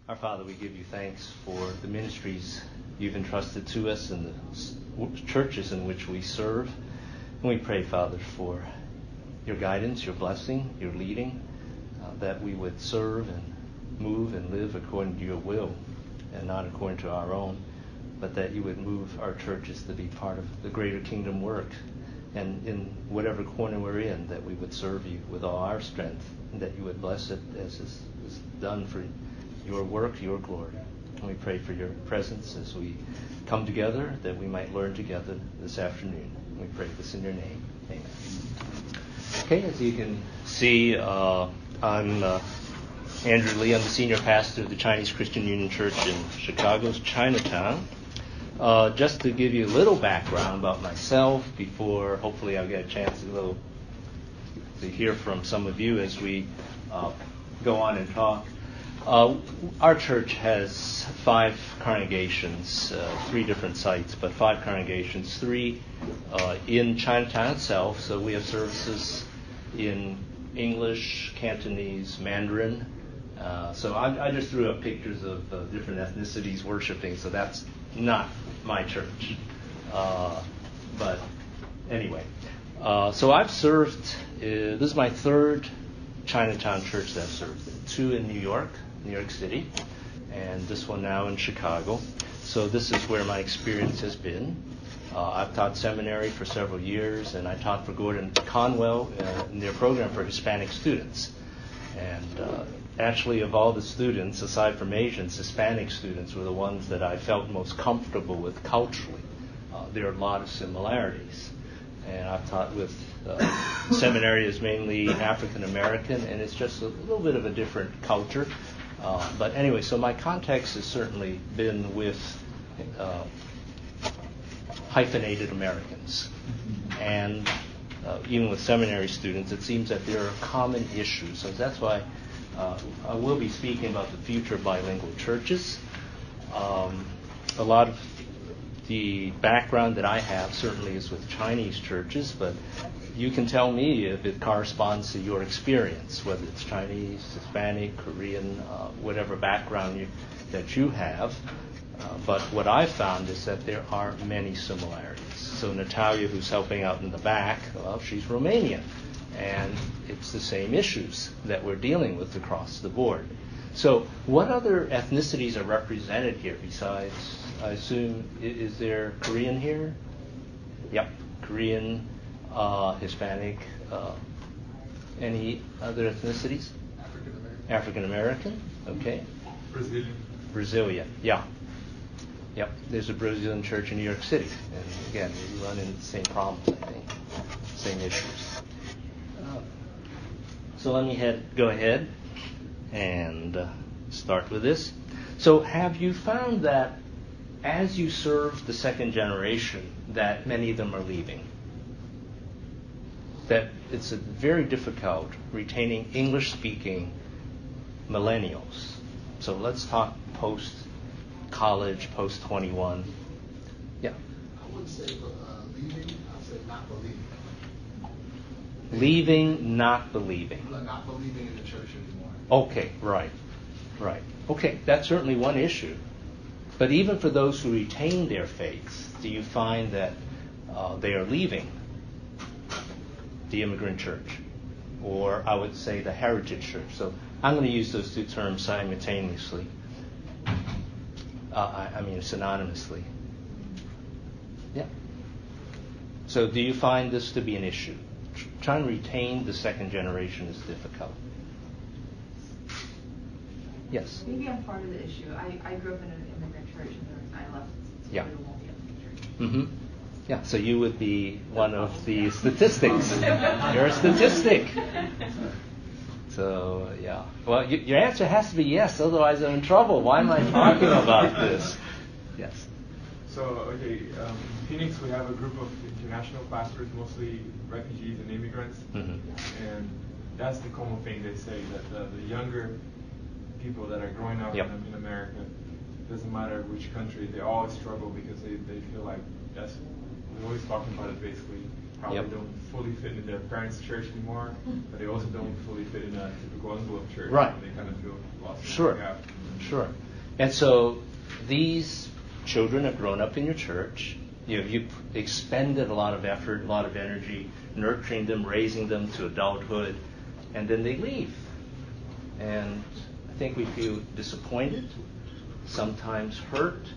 Our Father, we give you thanks for the ministries you've entrusted to us and the churches in which we serve. And we pray, Father, for your guidance, your blessing, your leading, that we would serve and move and live according to your will and not according to our own, but that you would move our churches to be part of the greater kingdom work. And in whatever corner we're in, that we would serve you with all our strength, and that you would bless it as is done for your work, your glory. And we pray for your presence as we come together, that we might learn together this afternoon. We pray this in your name. Amen. Okay, as you can see, I'm Andrew Lee. I'm the senior pastor of the Chinese Christian Union Church in Chicago's Chinatown. Just to give you a little background about myself before hopefully I'll get a chance to hear from some of you as we go on and talk. Our church has 5 congregations, 3 different sites, but 5 congregations, 3 in Chinatown itself. So we have services in English, Cantonese, Mandarin. So I just threw up pictures of different ethnicities worshiping, so that's not my church. But anyway, so I've served, this is my 3rd Chinatown church that I've served. 2 in New York City, and this one now in Chicago. So this is where my experience has been. I've taught seminary for several years, and I taught for Gordon Conwell in their program for Hispanic students. And actually, of all the students, aside from Asians, Hispanic students were the ones that I felt most comfortable with culturally. There are a lot of similarities. And I've taught with seminary is mainly African American, and it's just a little bit of a different culture. But anyway, so my context has certainly been with hyphenated Americans. And even with seminary students, it seems that there are common issues. So that's why I will be speaking about the future of bilingual churches. A lot of the background that I have certainly is with Chinese churches, but you can tell me if it corresponds to your experience, whether it's Chinese, Hispanic, Korean, whatever background that you have. But what I've found is that there are many similarities. So Natalia, who's helping out in the back, well, she's Romanian, and it's the same issues that we're dealing with across the board. So what other ethnicities are represented here besides, I assume, is there Korean here? Yep, Korean, Hispanic, any other ethnicities? African American, okay. Brazilian, yeah. Yep, there's a Brazilian church in New York City. And again, we run into the same problems, I think, same issues. So let me go ahead and start with this. So have you found that as you serve the second generation, that many of them are leaving? That it's very difficult retaining English-speaking millennials. So let's talk post-college, post-21. Yeah. I wouldn't say leaving, I'd say not believing. Leaving, not believing. People are not believing in the church anymore. Okay, right. Okay, that's certainly one issue. But even for those who retain their faith, do you find that they are leaving the immigrant church, or I would say the heritage church? So I'm going to use those 2 terms simultaneously. Synonymously. Yeah. So do you find this to be an issue? Trying to retain the second generation is difficult. Yes? Maybe I'm part of the issue. I grew up in an immigrant church, and I left. So Yeah. it won't be a church. Mm-hmm. Yeah, so you would be one of the statistics. You're a statistic. So, yeah. Well, your answer has to be yes, otherwise I'm in trouble. Why am I talking about this? Yes. So, okay, in Phoenix we have a group of international pastors, mostly refugees and immigrants. Mm-hmm. And that's the common thing they say, that the younger people that are growing up Yep. in America, doesn't matter which country, they always struggle because they feel like we're always talking about it basically, how Yep. they don't fully fit in their parents' church anymore, but they also don't fully fit in a typical envelope church. Right. They kind of feel lost. Sure. Sure. And so these children have grown up in your church. You've expended a lot of effort, a lot of energy, nurturing them, raising them to adulthood, and then they leave. And I think we feel disappointed, sometimes hurt,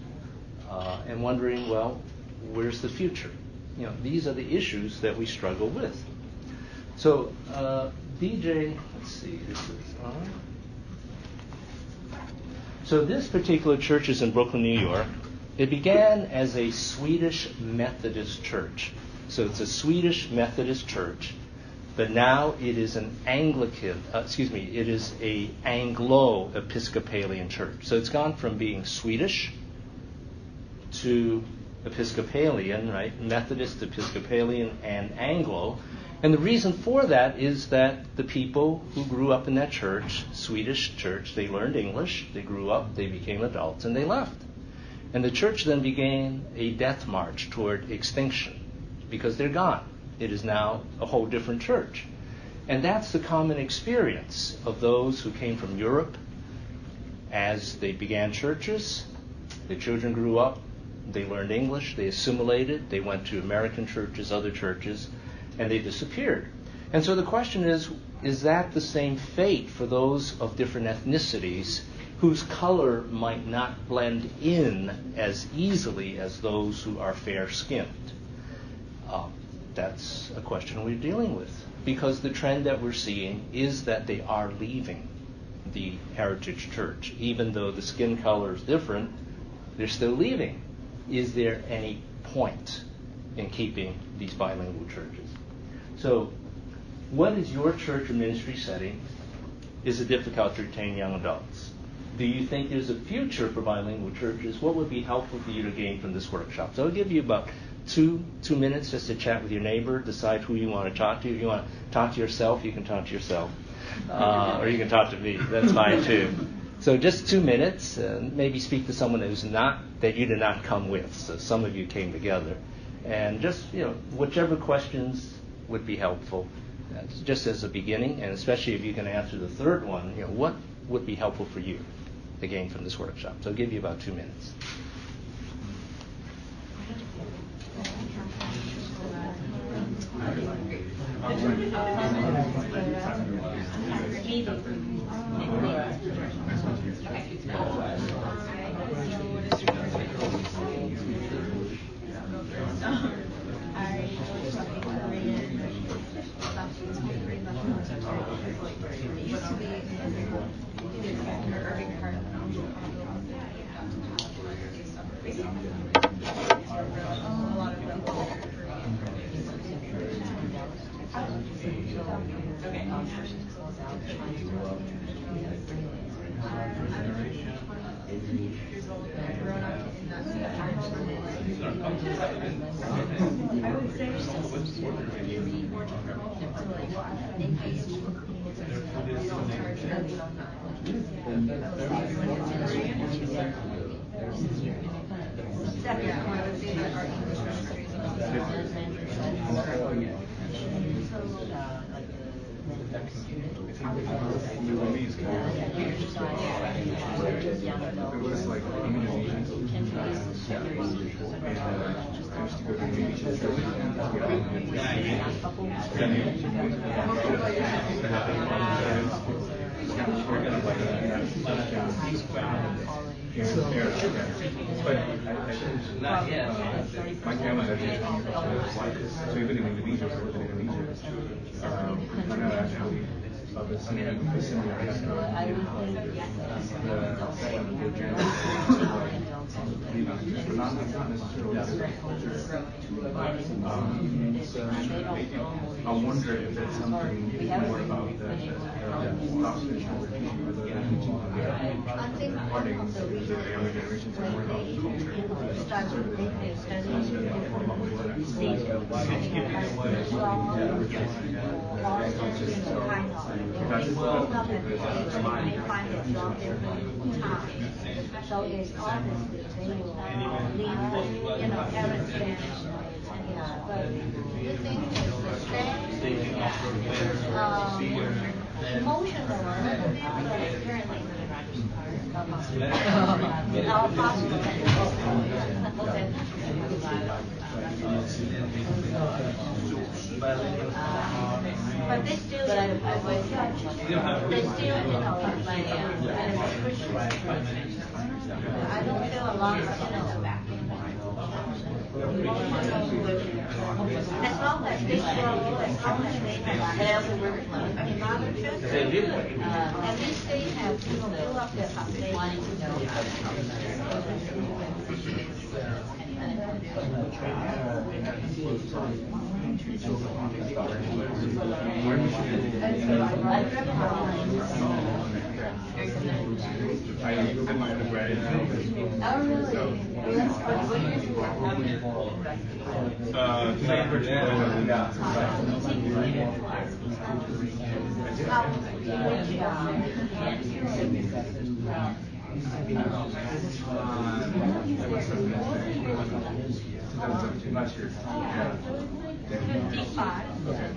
and wondering, well, where's the future? These are the issues that we struggle with. So, DJ, let's see, this is on. So this particular church is in Brooklyn, New York. It began as a Swedish Methodist church. So it's a Swedish Methodist church, but now it is an it is a Anglo-Episcopalian church. So it's gone from being Swedish to Episcopalian, right? Methodist, Episcopalian, and Anglo. And the reason for that is that the people who grew up in that church, Swedish church, they learned English, they grew up, they became adults, and they left. And the church then began a death march toward extinction because they're gone. It is now a whole different church. And that's the common experience of those who came from Europe as they began churches. The children grew up, they learned English, they assimilated, they went to American churches, other churches, and they disappeared. And so the question is that the same fate for those of different ethnicities whose color might not blend in as easily as those who are fair-skinned? That's a question we're dealing with, because the trend that we're seeing is that they are leaving the heritage church. Even though the skin color is different, they're still leaving. Is there any point in keeping these bilingual churches? So, what is your church or ministry setting? Is it difficult to retain young adults? Do you think there's a future for bilingual churches? What would be helpful for you to gain from this workshop? So I'll give you about two minutes just to chat with your neighbor, decide who you want to talk to. If you want to talk to yourself, you can talk to yourself. Or you can talk to me. That's fine too. So just 2 minutes, maybe speak to someone that you did not come with. So some of you came together. And just, whichever questions would be helpful, just as a beginning, and especially if you can answer the third one, what would be helpful for you to gain from this workshop? So I'll give you about 2 minutes. My family so even in Indonesia, so in Indonesia, actually of the not necessarily I wonder if that's something more about the I think one of the reasons when they start to make their studies in different states, strong kind of pick up and they find themselves different times. So it's obviously they will leave, parents and but you think it's the same emotional apparently Our passport. But they still, I don't feel a lot of, as long as they grow, as long as they have another church, at least they have, build up their foundation.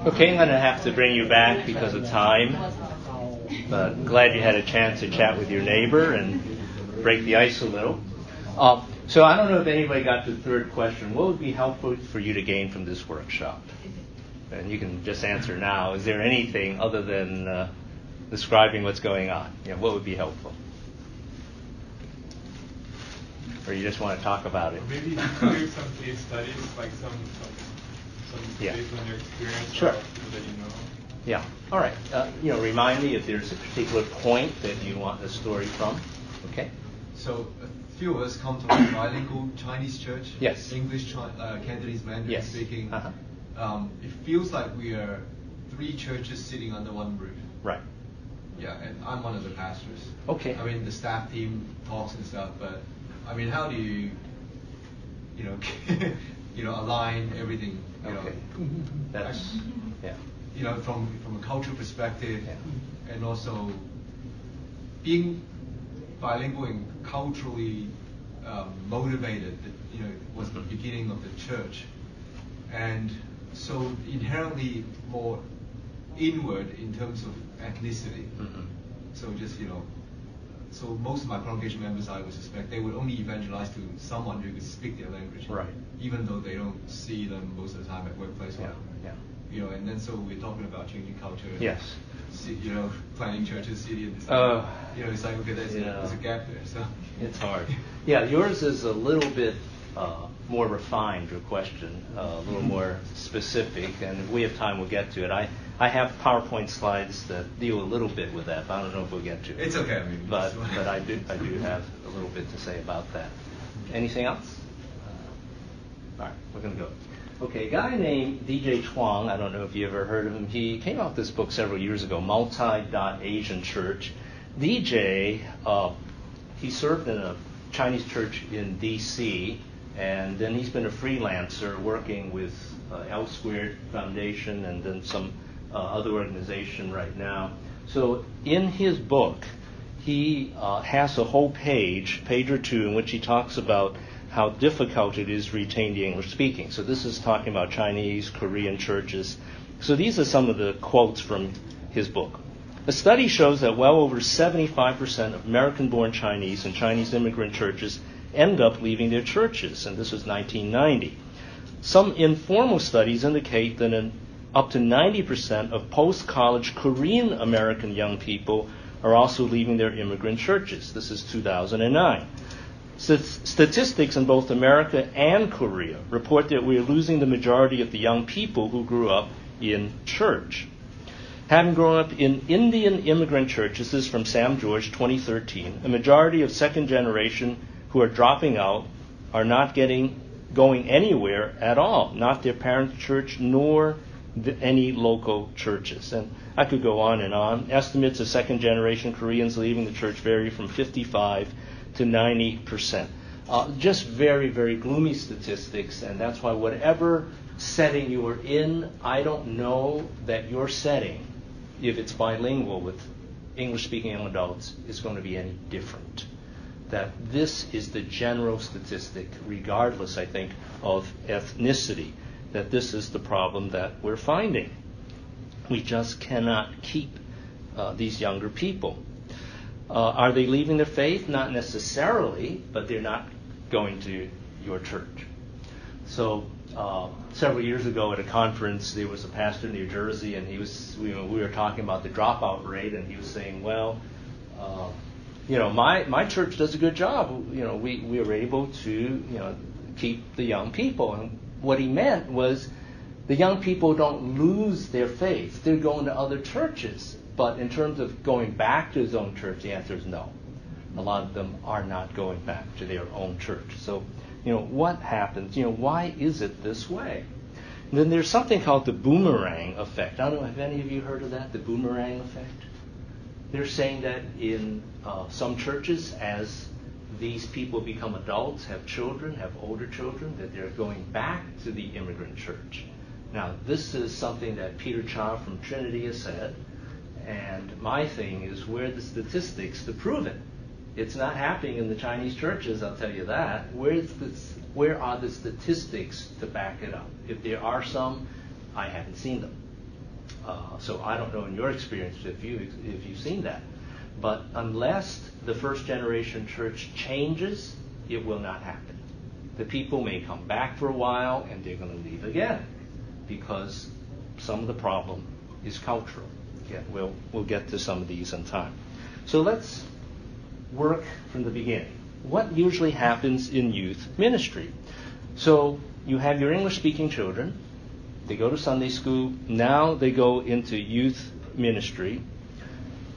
Okay, I'm going to have to bring you back because of time, but glad you had a chance to chat with your neighbor and break the ice a little. So I don't know if anybody got the third question. What would be helpful for you to gain from this workshop? And you can just answer now. Is there anything other than describing what's going on? What would be helpful? Or you just want to talk about it? Maybe do some case studies, like some based on your experience. Sure. People that you know. Yeah. All right. Remind me if there's a particular point that you want a story from. Okay. So a few of us come from a bilingual Chinese church. Yes. English, Cantonese, Mandarin speaking. Uh-huh. It feels like we are three churches sitting under one roof. Right. Yeah, and I'm one of the pastors. Okay. I mean, the staff team talks and stuff, but I mean, how do you align everything? Okay. That's from a cultural perspective, and also being bilingual and culturally motivated. Was the beginning of the church, and so inherently more inward in terms of ethnicity. Mm-hmm. So just so most of my congregation members, I would suspect, they would only evangelize to someone who could speak their language, right? Even though they don't see them most of the time at workplace. And then so we're talking about changing culture. Yes. Planning churches, city, and stuff. It's like, okay, there's a gap there. So it's hard. Yeah, yours is a little bit more refined, your question, a little more specific, and if we have time, we'll get to it. I have PowerPoint slides that deal a little bit with that, but I don't know if we'll get to it. It's okay. I mean, but I do have a little bit to say about that. Anything else? All right, we're going to go. Okay, a guy named DJ Chuang, I don't know if you ever heard of him. He came out with this book several years ago, Multi-Asian Church. DJ, he served in a Chinese church in D.C., and then he's been a freelancer working with L Squared Foundation and then some other organization right now. So in his book, he has a whole page or two, in which he talks about how difficult it is to retain the English speaking. So this is talking about Chinese, Korean churches. So these are some of the quotes from his book. A study shows that well over 75% of American-born Chinese and Chinese immigrant churches end up leaving their churches, and this was 1990. Some informal studies indicate that up to 90% of post-college Korean American young people are also leaving their immigrant churches. This is 2009. Statistics in both America and Korea report that we are losing the majority of the young people who grew up in church. Having grown up in Indian immigrant churches, this is from Sam George, 2013, a majority of second generation who are dropping out are not going anywhere at all, not their parents' church nor any local churches. And I could go on and on. Estimates of second generation Koreans leaving the church vary from 55 to 90%. Just very, very gloomy statistics, and that's why whatever setting you are in, I don't know that your setting, if it's bilingual with English-speaking young adults, is going to be any different. That this is the general statistic, regardless, I think, of ethnicity, that this is the problem that we're finding. We just cannot keep these younger people. Are they leaving their faith? Not necessarily, but they're not going to your church. So several years ago at a conference, there was a pastor in New Jersey, and we were talking about the dropout rate, and he was saying, well, my church does a good job. We were able to keep the young people. And what he meant was the young people don't lose their faith. They're going to other churches. But in terms of going back to his own church, the answer is no. A lot of them are not going back to their own church. So, what happens? Why is it this way? And then there's something called the boomerang effect. I don't know, have any of you heard of that, the boomerang effect? They're saying that in some churches, as these people become adults, have children, have older children, that they're going back to the immigrant church. Now, this is something that Peter Cha from Trinity has said, and my thing is, where are the statistics to prove it? It's not happening in the Chinese churches, I'll tell you that. Where are the statistics to back it up? If there are some, I haven't seen them. So I don't know in your experience if you've seen that. But unless the first generation church changes, it will not happen. The people may come back for a while and they're going to leave again because some of the problem is cultural. Yeah, we'll get to some of these in time. So let's work from the beginning. What usually happens in youth ministry? So you have your English-speaking children. They go to Sunday school. Now they go into youth ministry.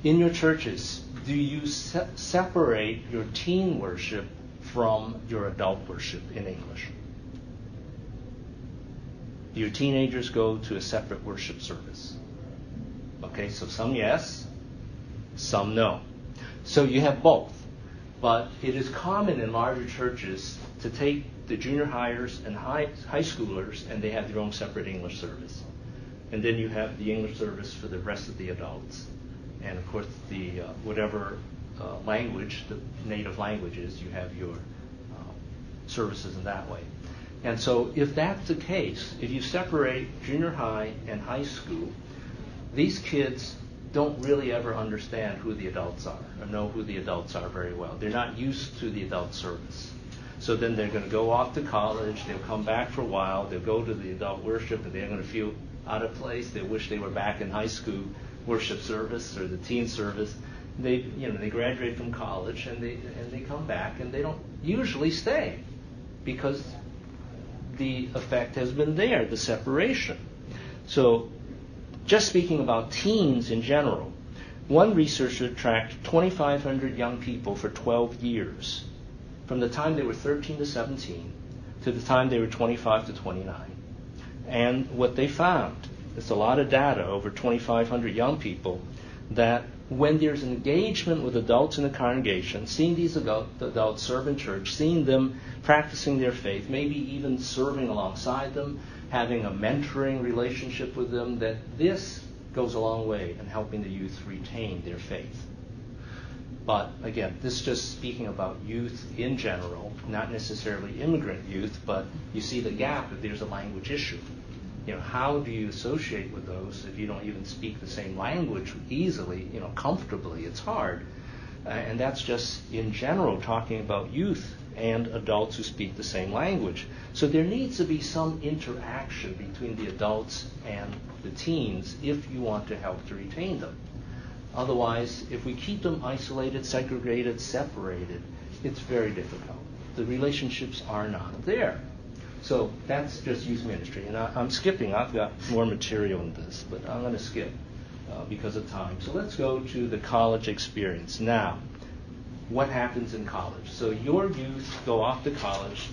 In your churches, do you separate your teen worship from your adult worship in English? Do your teenagers go to a separate worship service? Okay, so some yes, some no. So you have both. But it is common in larger churches to take the junior hires and high schoolers, and they have their own separate English service. And then you have the English service for the rest of the adults. And of course, the whatever language, the native language is, you have your services in that way. And so if that's the case, if you separate junior high and high school, these kids don't really ever understand who the adults are or know who the adults are very well. They're not used to the adult service. So then they're going to go off to college, they'll come back for a while, they'll go to the adult worship, and they're going to feel out of place. They wish they were back in high school worship service or the teen service. They graduate from college and they come back, and they don't usually stay because the effect has been there, the separation. So just speaking about teens in general, one researcher tracked 2,500 young people for 12 years, from the time they were 13 to 17 to the time they were 25 to 29. And what they found, it's a lot of data, over 2,500 young people, that when there's an engagement with adults in the congregation, seeing these adults serve in church, seeing them practicing their faith, maybe even serving alongside them, having a mentoring relationship with them, that this goes a long way in helping the youth retain their faith. But again, this is just speaking about youth in general, not necessarily immigrant youth, but you see the gap if there's a language issue. How do you associate with those if you don't even speak the same language easily, comfortably? It's hard. And that's just in general talking about youth and adults who speak the same language. So there needs to be some interaction between the adults and the teens if you want to help to retain them. Otherwise, if we keep them isolated, segregated, separated, it's very difficult. The relationships are not there. So that's just youth ministry. And I'm skipping. I've got more material in this, but I'm going to skip because of time. So let's go to the college experience. Now, what happens in college? So your youth go off to college.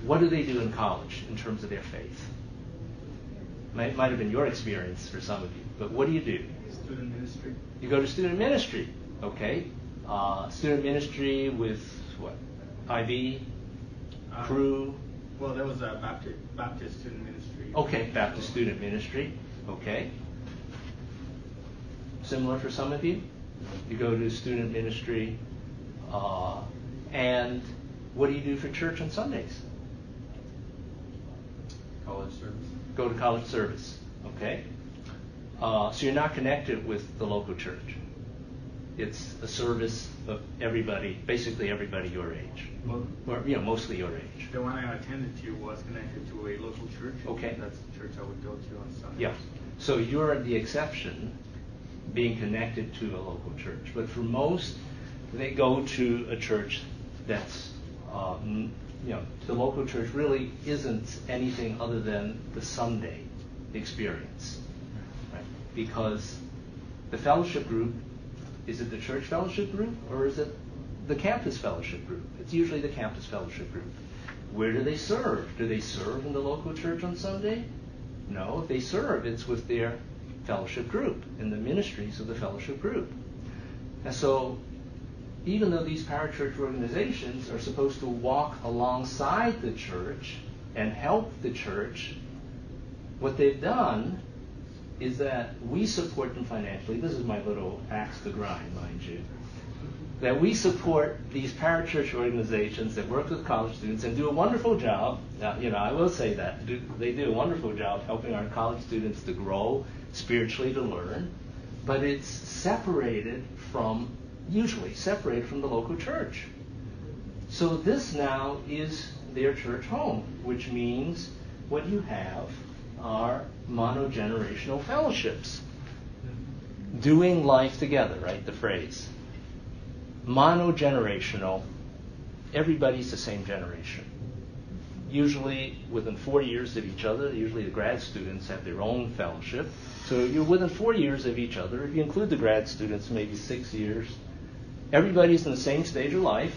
What do they do in college in terms of their faith? Might have been your experience for some of you, but what do you do? Student ministry. You go to student ministry, okay? Student ministry with what? IB, crew. Well, there was a Baptist student ministry. Okay, Baptist student ministry, okay. Similar for some of you? You go to student ministry, and what do you do for church on Sundays? College service. Go to college service, okay. So you're not connected with the local church. it's a service of everybody, basically everybody your age, or mostly your age. The one I attended to was connected to a local church. Okay. That's the church I would go to on Sunday. Yeah. So you're the exception, being connected to a local church. But for most, they go to a church that's, the local church really isn't anything other than the Sunday experience, right? Because the fellowship group, is it the church fellowship group or is it the campus fellowship group? It's usually the campus fellowship group. Where do they serve? Do they serve in the local church on Sunday? No, if they serve, it's with their fellowship group, in the ministries of the fellowship group. And so, even though these parachurch organizations are supposed to walk alongside the church and help the church, what they've done is that we support them financially. This is my little axe to grind, mind you. That we support these parachurch organizations that work with college students and do a wonderful job. I will say that. They do a wonderful job helping our college students to grow spiritually, to learn. But it's usually separated from the local church. So this now is their church home, which means what you have are monogenerational fellowships. Doing life together, right? The phrase. Monogenerational, everybody's the same generation. Usually within 4 years of each other. Usually the grad students have their own fellowship. So you're within 4 years of each other. If you include the grad students, maybe 6 years. Everybody's in the same stage of life.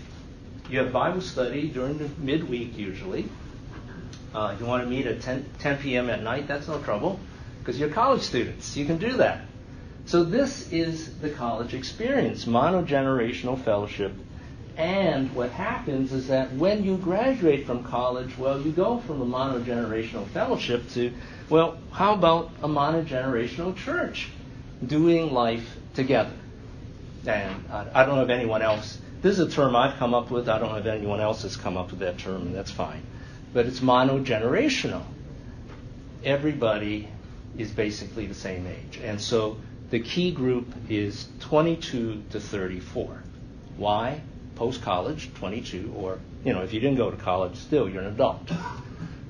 You have Bible study during the midweek usually. You want to meet at 10 p.m. at night, that's no trouble, because you're college students. You can do that. So this is the college experience, monogenerational fellowship. And what happens is that when you graduate from college, you go from a monogenerational fellowship to, how about a monogenerational church doing life together? And I don't know if anyone else, this is a term I've come up with, I don't know if anyone else has come up with that term, and that's fine. But it's monogenerational. Everybody is basically the same age. And so the key group is 22 to 34. Why? Post-college, 22, or, if you didn't go to college, still, you're an adult.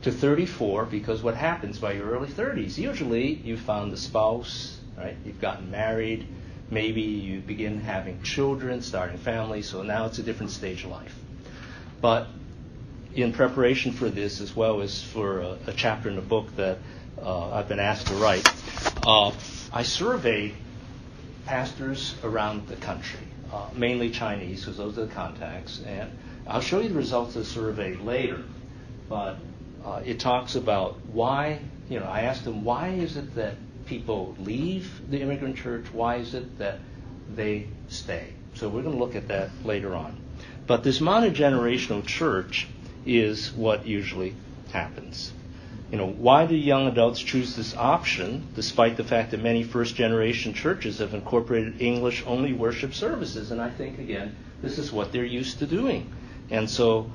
To 34, because what happens by your early 30s? Usually, you've found a spouse, right? You've gotten married. Maybe you begin having children, starting families, so now it's a different stage of life. But in preparation for this, as well as for a chapter in the book that I've been asked to write, I surveyed pastors around the country, mainly Chinese, because those are the contacts. And I'll show you the results of the survey later. But it talks about why, I asked them, why is it that people leave the immigrant church? Why is it that they stay? So we're going to look at that later on. But this monogenerational church is what usually happens. Why do young adults choose this option, despite the fact that many first-generation churches have incorporated English-only worship services? And I think, again, this is what they're used to doing. And so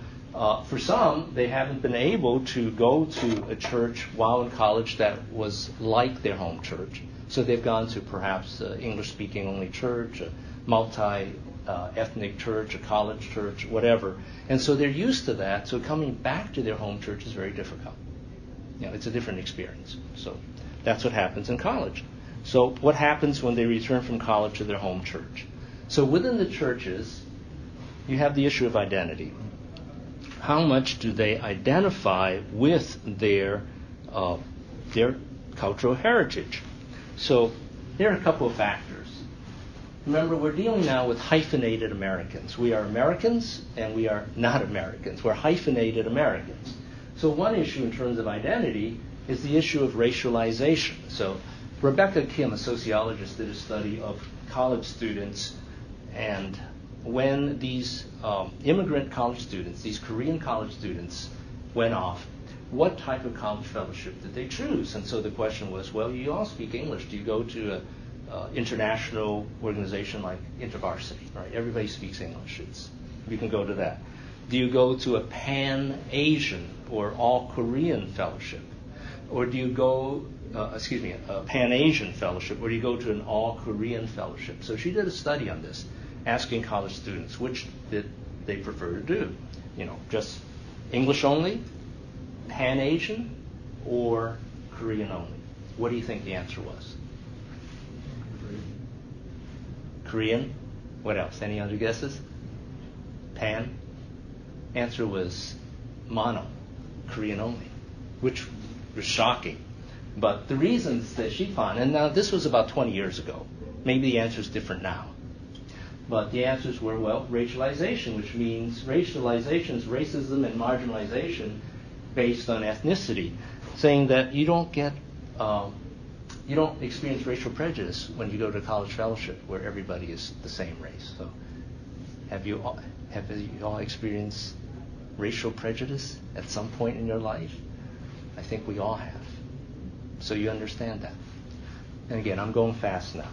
for some, they haven't been able to go to a church while in college that was like their home church. So they've gone to perhaps an English-speaking only church, a multi-ethnic church, a college church, whatever. And so they're used to that. So coming back to their home church is very difficult. It's a different experience. So that's what happens in college. So what happens when they return from college to their home church? So within the churches, you have the issue of identity. How much do they identify with their cultural heritage? So there are a couple of factors. Remember, we're dealing now with hyphenated Americans. We are Americans and we are not Americans. We're hyphenated Americans. So one issue in terms of identity is the issue of racialization. So Rebecca Kim, a sociologist, did a study of college students, and when these immigrant college students, these Korean college students went off, what type of college fellowship did they choose? And so the question was, you all speak English. Do you go to an international organization like InterVarsity? Right? Everybody speaks English. You can go to that. Do you go to a Pan-Asian or all-Korean fellowship? Or do you go a Pan-Asian fellowship, or do you go to an all-Korean fellowship? So she did a study on this, asking college students which did they prefer to do. Just English only, Pan-Asian, or Korean only. What do you think the answer was? Korean? What else? Any other guesses? Pan? Answer was mono, Korean only, which was shocking. But the reasons that she found, and now this was about 20 years ago, maybe the answer is different now. But the answers were, well, racialization, which means racialization is racism and marginalization based on ethnicity, saying that you don't experience racial prejudice when you go to a college fellowship where everybody is the same race. So have you all experienced racial prejudice at some point in your life? I think we all have. So you understand that. And again, I'm going fast now.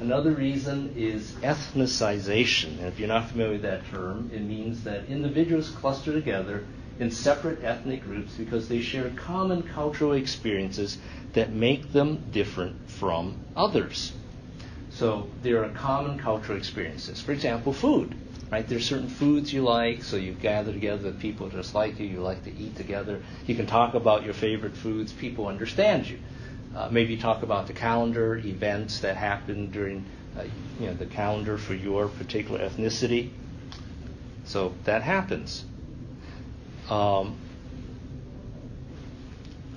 Another reason is ethnicization. And if you're not familiar with that term, it means that individuals cluster together in separate ethnic groups because they share common cultural experiences that make them different from others. So there are common cultural experiences. For example, food. Right? There's certain foods you like, so you gather together with people just like you. You like to eat together. You can talk about your favorite foods. People understand you. Maybe talk about the calendar, events that happen during the calendar for your particular ethnicity. So that happens. A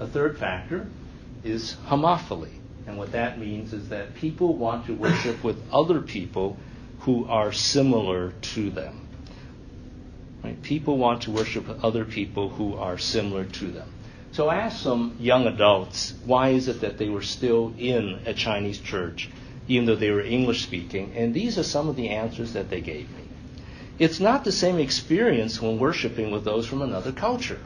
third factor is homophily. And what that means is that people want to worship with other people who are similar to them. Right? People want to worship with other people who are similar to them. So I asked some young adults, why is it that they were still in a Chinese church, even though they were English speaking? And these are some of the answers that they gave me. It's not the same experience when worshiping with those from another culture.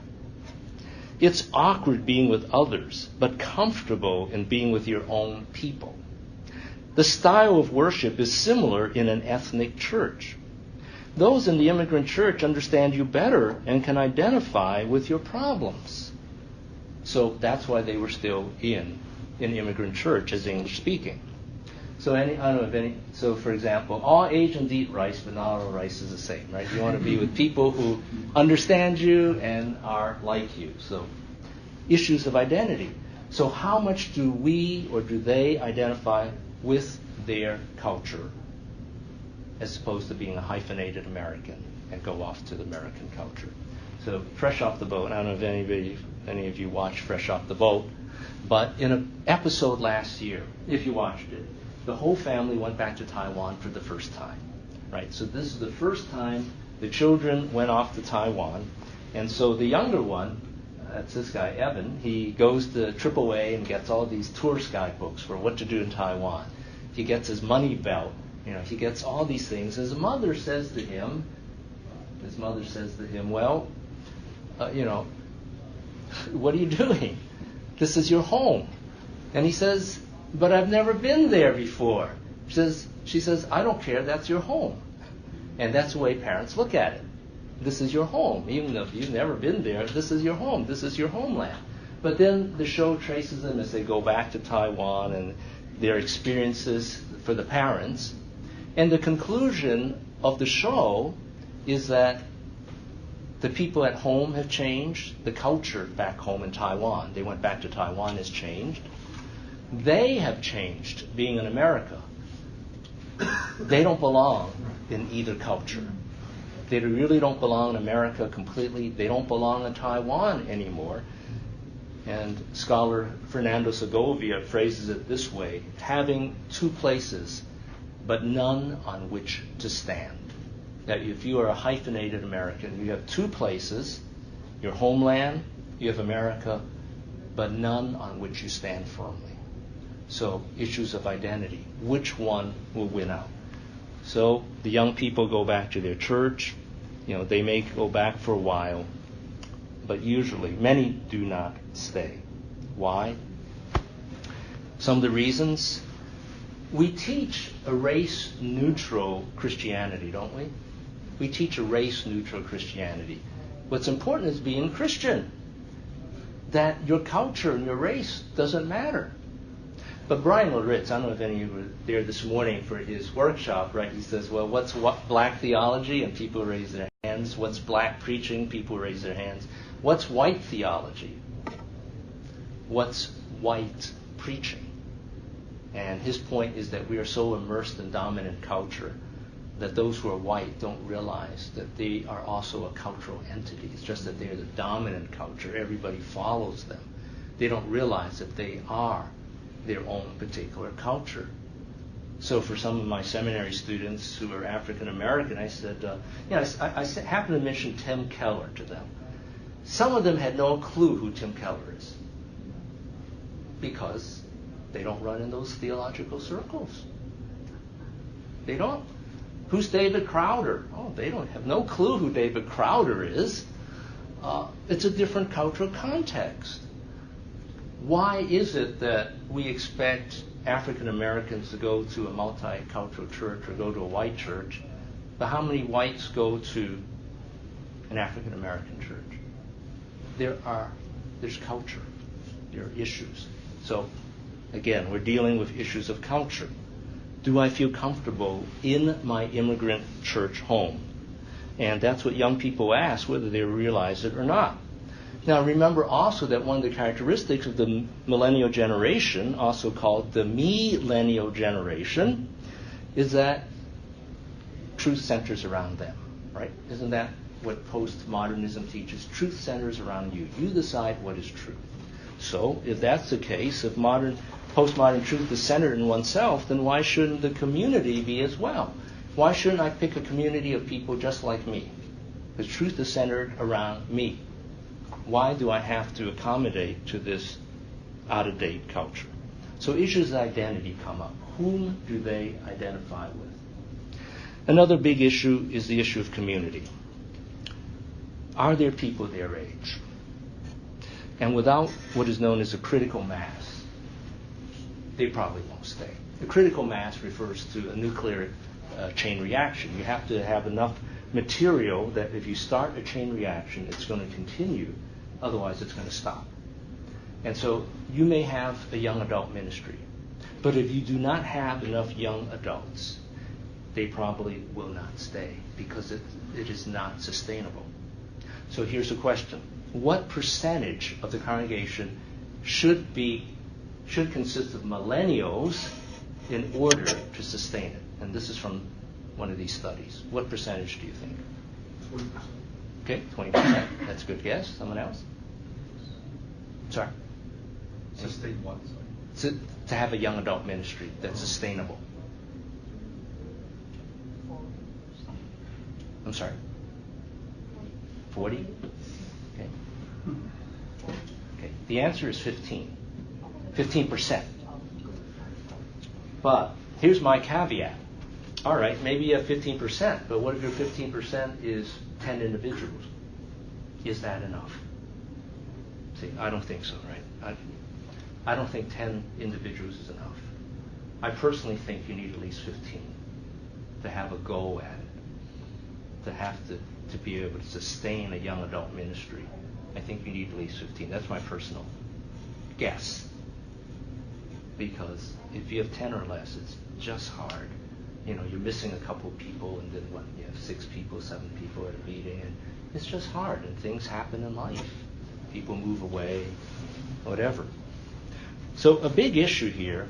It's awkward being with others, but comfortable in being with your own people. The style of worship is similar in an ethnic church. Those in the immigrant church understand you better and can identify with your problems. So that's why they were still in an immigrant church as English speaking. So for example, all Asians eat rice, but not all rice is the same, right? You want to be with people who understand you and are like you. So issues of identity. So how much do we or do they identify with their culture as opposed to being a hyphenated American and go off to the American culture? So Fresh Off the Boat, I don't know if any of you watched Fresh Off the Boat, but in an episode last year, if you watched it, the whole family went back to Taiwan for the first time, right? So this is the first time the children went off to Taiwan, and so the younger one, that's this guy, Evan, he goes to AAA and gets all these tourist guidebooks for what to do in Taiwan. He gets his money belt, he gets all these things. His mother says to him, well, what are you doing? This is your home. And he says, but I've never been there before. She says, I don't care, that's your home. And that's the way parents look at it. This is your home. Even if you've never been there, this is your home. This is your homeland. But then the show traces them as they go back to Taiwan and their experiences for the parents. And the conclusion of the show is that the people at home have changed. The culture back home in Taiwan, they went back to Taiwan, has changed. They have changed, being in America. They don't belong in either culture. They really don't belong in America completely. They don't belong in Taiwan anymore. And scholar Fernando Segovia phrases it this way: having two places, but none on which to stand. That if you are a hyphenated American, you have two places, your homeland, you have America, but none on which you stand firmly. So issues of identity, which one will win out? So the young people go back to their church. They may go back for a while, but usually many do not stay. Why? Some of the reasons: we teach a race-neutral Christianity, don't we? We teach a race-neutral Christianity. What's important is being Christian. that your culture and your race doesn't matter. But Brian Loritz, I don't know if any of you were there this morning for his workshop, right? He says, well, what's black theology? And people raise their hands. What's black preaching? People raise their hands. What's white theology? What's white preaching? And his point is that we are so immersed in dominant culture that those who are white don't realize that they are also a cultural entity. It's just that they're the dominant culture. Everybody follows them. They don't realize that they are their own particular culture. So for some of my seminary students who are African American, I said, I happened to mention Tim Keller to them. Some of them had no clue who Tim Keller is because they don't run in those theological circles. They don't. Who's David Crowder? Oh, they don't have no clue who David Crowder is. It's a different cultural context. Why is it that we expect African Americans to go to a multicultural church or go to a white church, but how many whites go to an African American church? There's culture. There are issues. So, again, we're dealing with issues of culture. Do I feel comfortable in my immigrant church home? And that's what young people ask, whether they realize it or not. Now, remember also that one of the characteristics of the millennial generation, also called the me-lennial generation, is that truth centers around them, right? Isn't that what postmodernism teaches? Truth centers around you. You decide what is true. So, if that's the case, if postmodern truth is centered in oneself, then why shouldn't the community be as well? Why shouldn't I pick a community of people just like me? Because truth is centered around me. Why do I have to accommodate to this out-of-date culture? So issues of identity come up. Whom do they identify with? Another big issue is the issue of community. Are there people their age? And without what is known as a critical mass, they probably won't stay. The critical mass refers to a nuclear chain reaction. You have to have enough material that if you start a chain reaction, it's going to continue. Otherwise, it's going to stop. And so you may have a young adult ministry, but if you do not have enough young adults, they probably will not stay because it is not sustainable. So here's a question. What percentage of the congregation should consist of millennials in order to sustain it? And this is from one of these studies. What percentage do you think? 20%. Okay, 20%. That's a good guess. Someone else? Sorry? Sustain what? Sorry. To have a young adult ministry that's sustainable. I'm sorry? 40? Okay. Okay. The answer is 15. 15%. But here's my caveat. All right, maybe you have 15%, but what if your 15% is 10 individuals? Is that enough? See, I don't think so, right? I don't think 10 individuals is enough. I personally think you need at least 15 to have a go at it, to have to be able to sustain a young adult ministry. I think you need at least 15. That's my personal guess. Because if you have 10 or less, it's just hard. You know, you're missing a couple people, and then what? You have 6 people, 7 people at a meeting, and it's just hard. And things happen in life. People move away, whatever. So a big issue here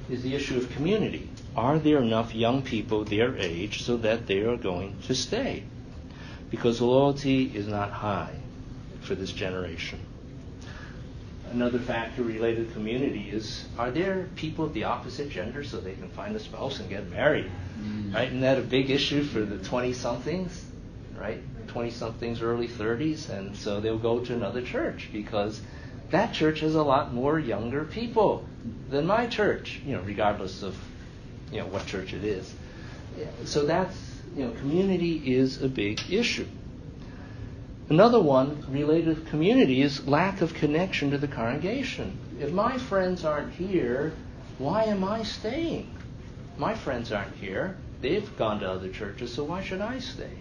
is the issue of community. Are there enough young people their age so that they are going to stay? Because loyalty is not high for this generation. Another factor related to community is, are there people of the opposite gender so they can find a spouse and get married? Right? Isn't that a big issue for the 20-somethings? Right? 20-somethings, early 30s, and so they'll go to another church because that church has a lot more younger people than my church, regardless of, what church it is. So that's, community is a big issue. Another one related to community is lack of connection to the congregation. If my friends aren't here, why am I staying? My friends aren't here. They've gone to other churches, so why should I stay?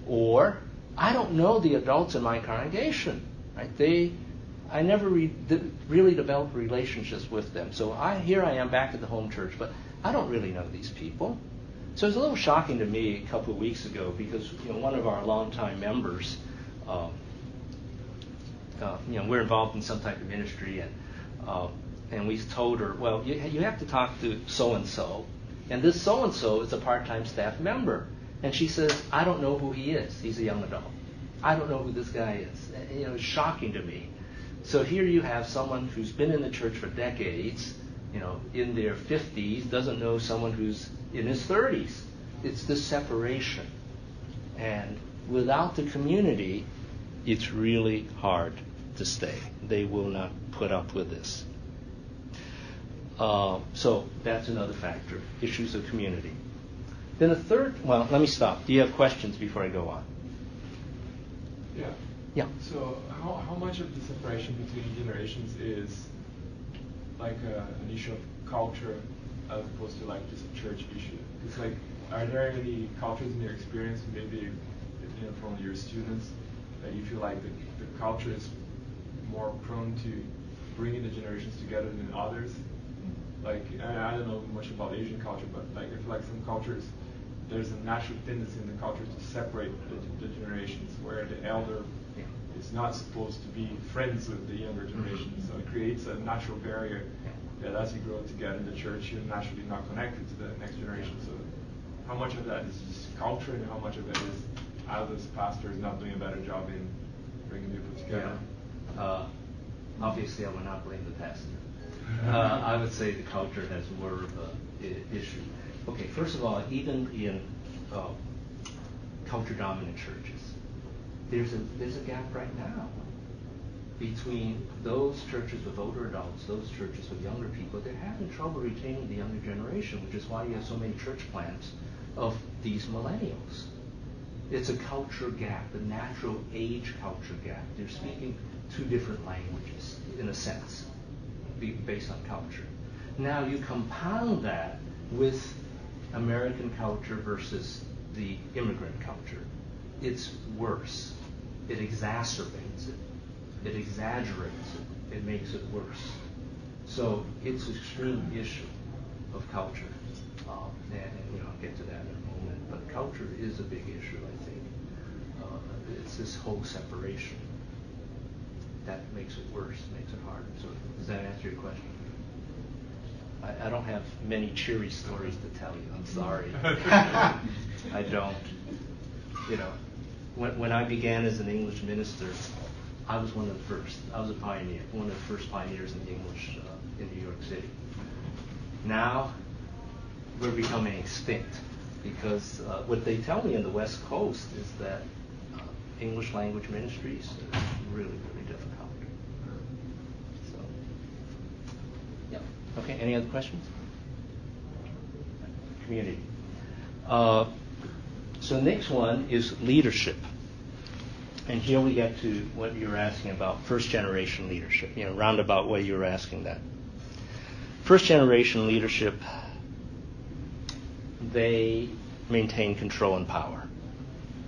Or, I don't know the adults in my congregation. Right? I never really developed relationships with them. So here I am back at the home church, but I don't really know these people. So it was a little shocking to me a couple of weeks ago because one of our longtime members, we're involved in some type of ministry, and we told her, well, you have to talk to so-and-so, and this so-and-so is a part-time staff member. And she says, I don't know who he is. He's a young adult. I don't know who this guy is. It's shocking to me. So here you have someone who's been in the church for decades, in their 50s, doesn't know someone who's in his 30s. It's this separation. And without the community, it's really hard to stay. They will not put up with this. So that's another factor, issues of community. Then a third, well, let me stop. Do you have questions before I go on? Yeah. Yeah. So how much of the separation between generations is like an issue of culture as opposed to like just a church issue? It's like, are there any cultures in your experience, maybe from your students, that you feel like the culture is more prone to bringing the generations together than others? Like, I don't know much about Asian culture, but like I feel like some cultures, there's a natural tendency in the culture to separate the generations, where the elder is not supposed to be friends with the younger generation. So it creates a natural barrier that as you grow together in the church, you're naturally not connected to the next generation. So how much of that is just culture, and how much of it is us as pastors not doing a better job in bringing people together? Yeah. Obviously, I will not blame the pastor. I would say the culture has more of an issue. Okay, first of all, even in culture-dominant churches, there's a gap right now between those churches with older adults, those churches with younger people. They're having trouble retaining the younger generation, which is why you have so many church plants of these millennials. It's a culture gap, a natural age culture gap. They're speaking two different languages, in a sense, based on culture. Now you compound that with American culture versus the immigrant culture. It's worse. It exacerbates it. It exaggerates it. It makes it worse. So it's an extreme issue of culture. And I'll get to that in a moment. But culture is a big issue, I think. It's this whole separation that makes it worse, makes it harder. So does that answer your question? I don't have many cheery stories to tell you. I'm sorry. I don't. When I began as an English minister, I was one of the first. I was a pioneer, one of the first pioneers in English in New York City. Now, we're becoming extinct because what they tell me in the West Coast is that English language ministries are really, really difficult. So, yeah. Okay, any other questions? Community. So the next one is leadership. And here we get to what you were asking about, first generation leadership, roundabout way you were asking that. First generation leadership, they maintain control and power,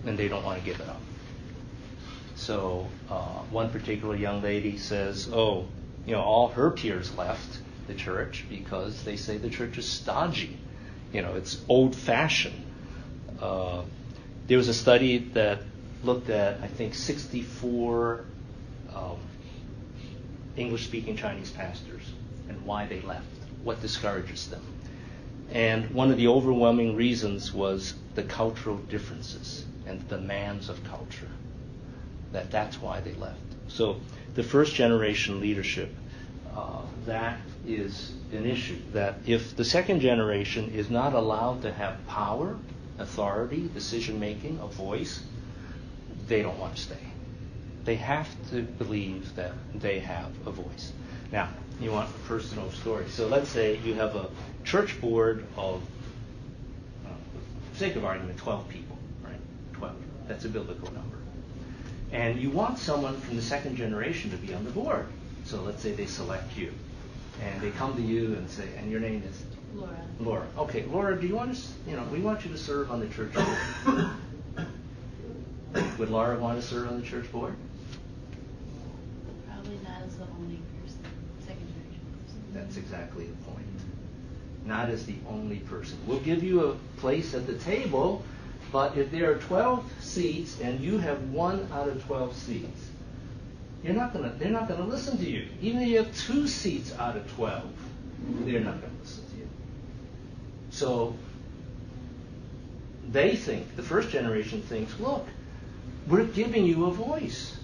and they don't want to give it up. So one particular young lady says, all her peers left the church because they say the church is stodgy. It's old-fashioned. There was a study that looked at, I think, 64 English-speaking Chinese pastors and why they left, what discourages them. And one of the overwhelming reasons was the cultural differences and the demands of culture. That's why they left. So the first generation leadership, that is an issue. That if the second generation is not allowed to have power, authority, decision making, a voice, they don't want to stay. They have to believe that they have a voice. Now, you want a personal story. So let's say you have a church board of, for sake of argument, 12 people, right? 12. That's a biblical number. And you want someone from the second generation to be on the board. So let's say they select you. And they come to you and say, and your name is? Laura. Laura. Okay, Laura, do you want to, we want you to serve on the church board. Would Laura want to serve on the church board? Probably not as the only person, second generation person. That's exactly the point. Not as the only person. We'll give you a place at the table, but if there are 12 seats and you have 1 out of 12 seats, they're not gonna listen to you. Even if you have 2 seats out of 12, they're not gonna listen to you. So they think, the first generation thinks, look, we're giving you a voice.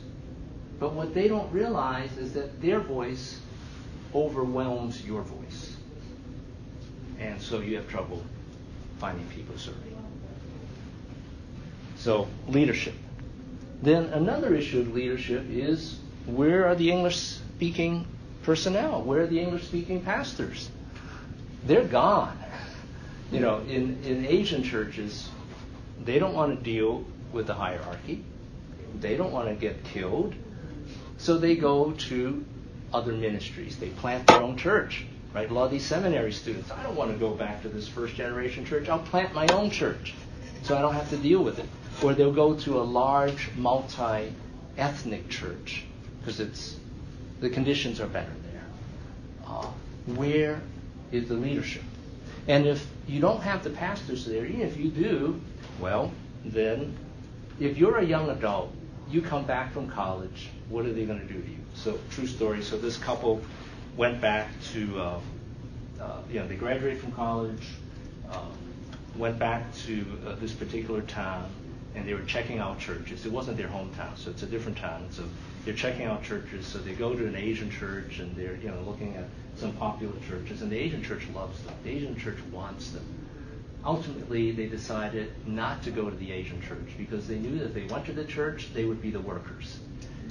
But what they don't realize is that their voice overwhelms your voice. And so you have trouble finding people to serve. So, leadership. Then another issue of leadership is, where are the English-speaking personnel? Where are the English-speaking pastors? They're gone. You know, in Asian churches, they don't want to deal with the hierarchy. They don't want to get killed. So they go to other ministries. They plant their own church. Right? A lot of these seminary students, I don't want to go back to this first generation church. I'll plant my own church so I don't have to deal with it. Or they'll go to a large multi-ethnic church because the conditions are better there. Where is the leadership? And if you don't have the pastors there, even if you do, well, then if you're a young adult, you come back from college, what are they going to do to you? So, true story. So this couple went back to, they graduated from college, went back to this particular town, and they were checking out churches. It wasn't their hometown, so it's a different town. So they're checking out churches. So they go to an Asian church, and they're looking at some popular churches, and the Asian church loves them. The Asian church wants them. Ultimately, they decided not to go to the Asian church because they knew that if they went to the church, they would be the workers.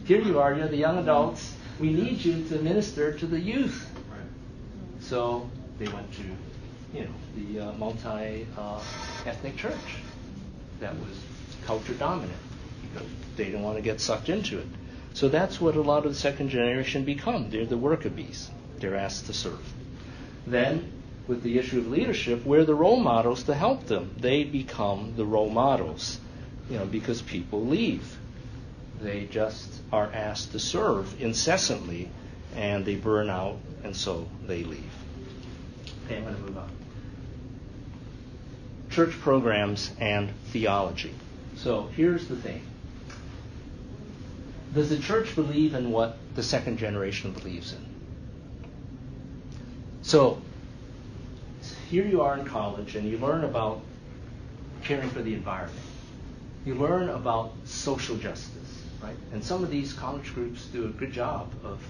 Here you are, you're the young adults. We need you to minister to the youth. Right. So they went to, the multi-ethnic church that was culture dominant because they didn't want to get sucked into it. So that's what a lot of the second generation become. They're the worker bees. They're asked to serve. Then, with the issue of leadership, we're the role models to help them. They become the role models, because people leave. They just are asked to serve incessantly, and they burn out, and so they leave. Okay, I'm going to move on. Church programs and theology. So here's the thing. Does the church believe in what the second generation believes in? So here you are in college, and you learn about caring for the environment. You learn about social justice, right? And some of these college groups do a good job of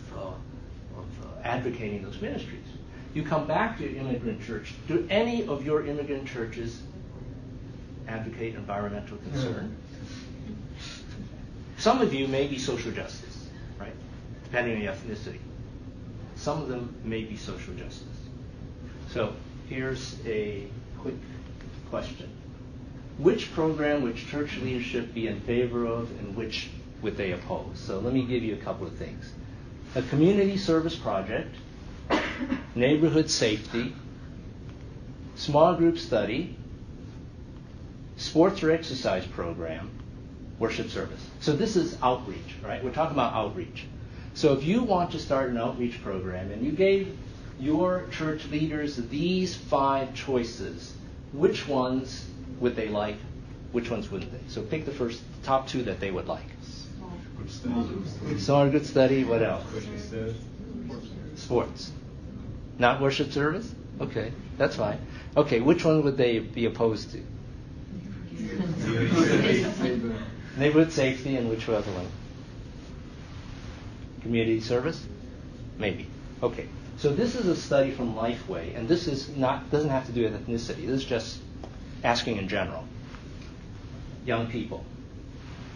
advocating those ministries. You come back to your immigrant church. Do any of your immigrant churches advocate environmental concern? Some of you may be social justice, right? Depending on your ethnicity. Some of them may be social justice. So here's a quick question. Which program would church leadership be in favor of, and which would they oppose? So let me give you a couple of things. A community service project, neighborhood safety, small group study, sports or exercise program, worship service. So this is outreach, right? We're talking about outreach. So if you want to start an outreach program and you gave your church leaders these 5 choices, which ones would they like? Which ones wouldn't they? So pick the top 2 that they would like. Small group study. What else? Sports. Not worship service? Okay, that's fine. Okay, which one would they be opposed to? Neighborhood safety, and which other one? Community service? Maybe. Okay. So this is a study from Lifeway, and this doesn't have to do with ethnicity. This is just asking in general. Young people.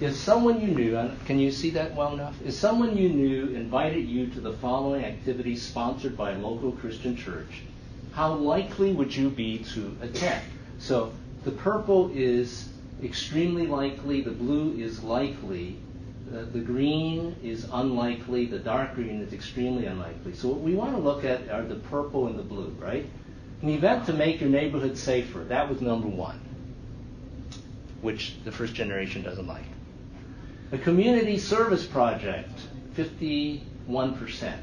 Is someone you knew, can you see that well enough? Is someone you knew invited you to the following activities sponsored by a local Christian church? How likely would you be to attend? So the purple is extremely likely, the blue is likely, the green is unlikely, the dark green is extremely unlikely. So what we want to look at are the purple and the blue, right? An event to make your neighborhood safer, that was number 1, which the first generation doesn't like. A community service project, 50 1%,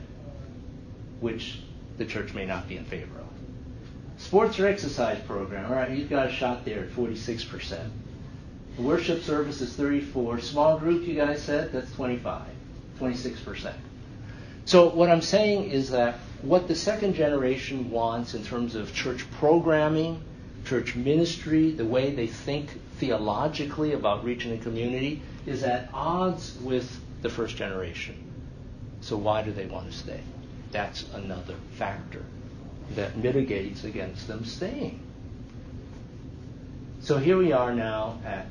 which the church may not be in favor of. Sports or exercise program, all right, you've got a shot there at 46%. The worship service is 34%. Small group, you guys said, that's 26%. So what I'm saying is that what the second generation wants in terms of church programming, church ministry, the way they think theologically about reaching the community is at odds with the first generation. So why do they want to stay? That's another factor that mitigates against them staying. So here we are now at,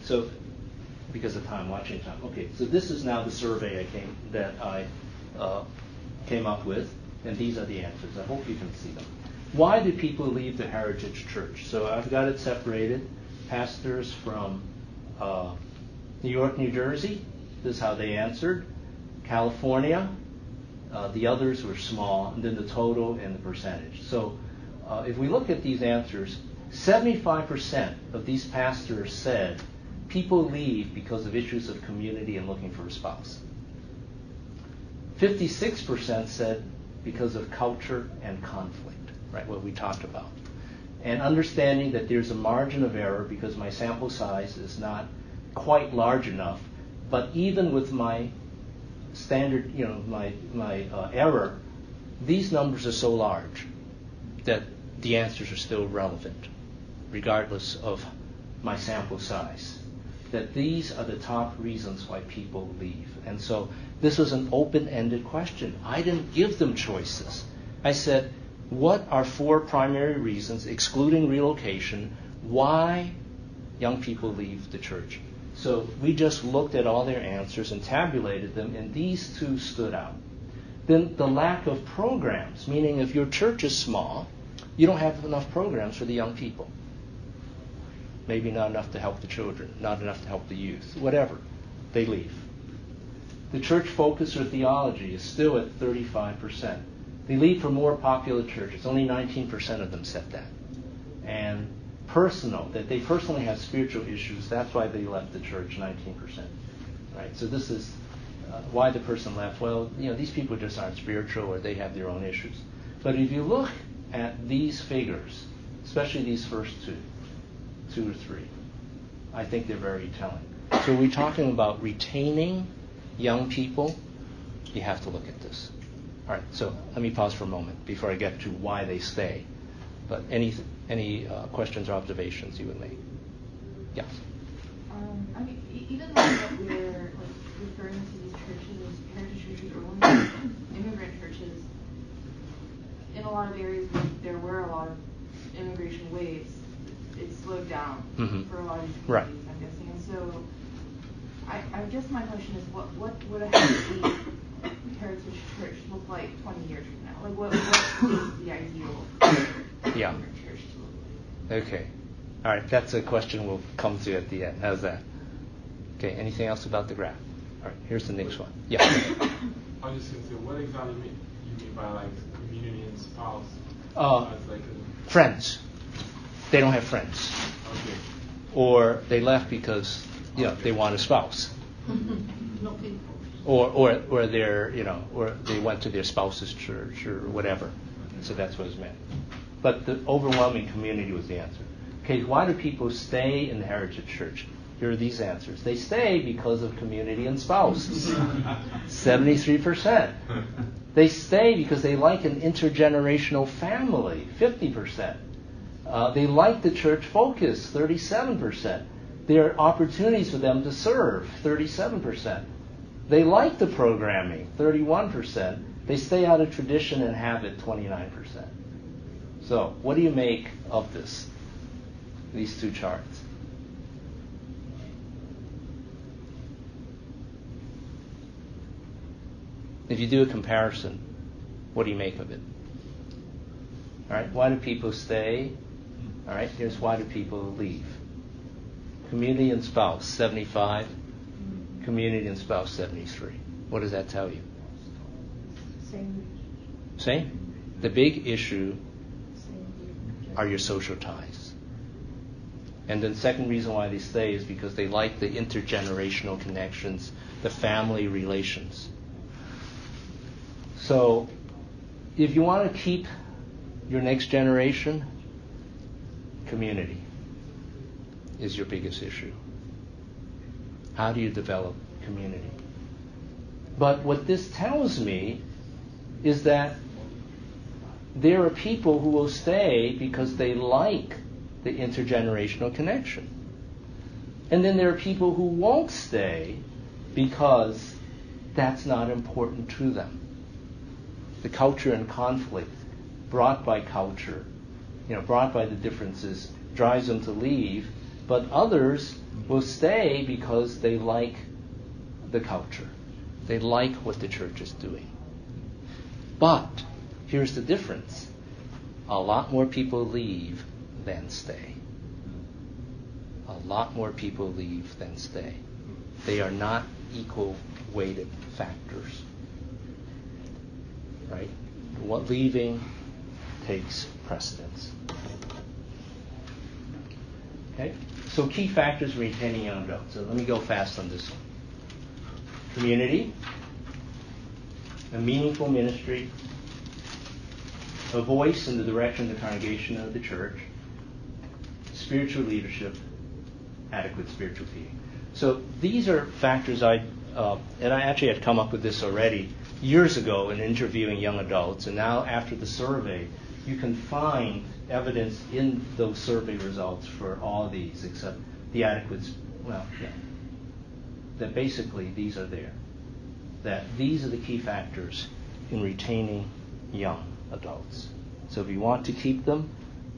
so because of time, watching time. Okay, so this is now the survey I came up with, and these are the answers. I hope you can see them. Why do people leave the Heritage Church? So I've got it separated. Pastors from New York, New Jersey, this is how they answered. California, the others were small, and then the total and the percentage. So if we look at these answers, 75% of these pastors said people leave because of issues of community and looking for a spouse. 56% said because of culture and conflict, right, what we talked about. And understanding that there's a margin of error because my sample size is not quite large enough, but even with my standard, my error, these numbers are so large that the answers are still relevant, regardless of my sample size. That these are the top reasons why people leave. And so this was an open-ended question. I didn't give them choices. I said, what are 4 primary reasons, excluding relocation, why young people leave the church? So we just looked at all their answers and tabulated them, and these 2 stood out. Then the lack of programs, meaning if your church is small, you don't have enough programs for the young people. Maybe not enough to help the children, not enough to help the youth, whatever. They leave. The church focus or theology is still at 35%. They leave for more popular churches. Only 19% of them said that. And personal, that they personally have spiritual issues, that's why they left the church, 19%. Right? So this is why the person left. Well, these people just aren't spiritual or they have their own issues. But if you look at these figures, especially these first 2 or 3, I think they're very telling. So we're talking about retaining young people. You have to look at this. All right, so let me pause for a moment before I get to why they stay. But any questions or observations you would make? Yes. Even though we're referring to these churches as heritage churches or only immigrant churches, in a lot of areas where there were a lot of immigration waves, it slowed down for a lot of these communities, right. I'm guessing. And so I guess my question is, what would a healthy heritage church look like 20 years from now? Like, what is the ideal church to look like? Okay. All right, that's a question we'll come to at the end. How's that? Okay, anything else about the graph? All right, here's the next one. Yeah. I was just going to say, what exactly you mean by community and spouse? Friends. They don't have friends. Okay. Or they left because they want a spouse. Or they're or they went to their spouse's church or whatever. So that's what it's meant. But the overwhelming community was the answer. Okay, why do people stay in the Heritage Church? Here are these answers. They stay because of community and spouse. 73%. They stay because they like an intergenerational family. 50%. They like the church focus. 37%. There are opportunities for them to serve. 37%. They like the programming. 31%. They stay out of tradition and habit. 29%. So, what do you make of this? These 2 charts. If you do a comparison, what do you make of it? All right, why do people stay? All right, here's why do people leave. Community and spouse, 75. Community and spouse, 73. What does that tell you? Same. The big issue are your social ties. And then second reason why they stay is because they like the intergenerational connections, the family relations. So if you want to keep your next generation, community is your biggest issue. How do you develop community? But what this tells me is that there are people who will stay because they like the intergenerational connection. And then there are people who won't stay because that's not important to them. The culture and conflict brought by culture, brought by the differences, drives them to leave, but others will stay because they like the culture. They like what the church is doing. But here's the difference. A lot more people leave than stay. A lot more people leave than stay. They are not equal weighted factors. Right? What leaving takes precedence. Okay? So key factors retaining young adults. So let me go fast on this one. Community, a meaningful ministry, a voice in the direction of the congregation of the church, spiritual leadership, adequate spiritual feeding. So these are factors and I actually had come up with this already years ago in interviewing young adults, and now after the survey, you can find evidence in those survey results for all these except the adequate, that basically these are there. That these are the key factors in retaining young adults. So if you want to keep them,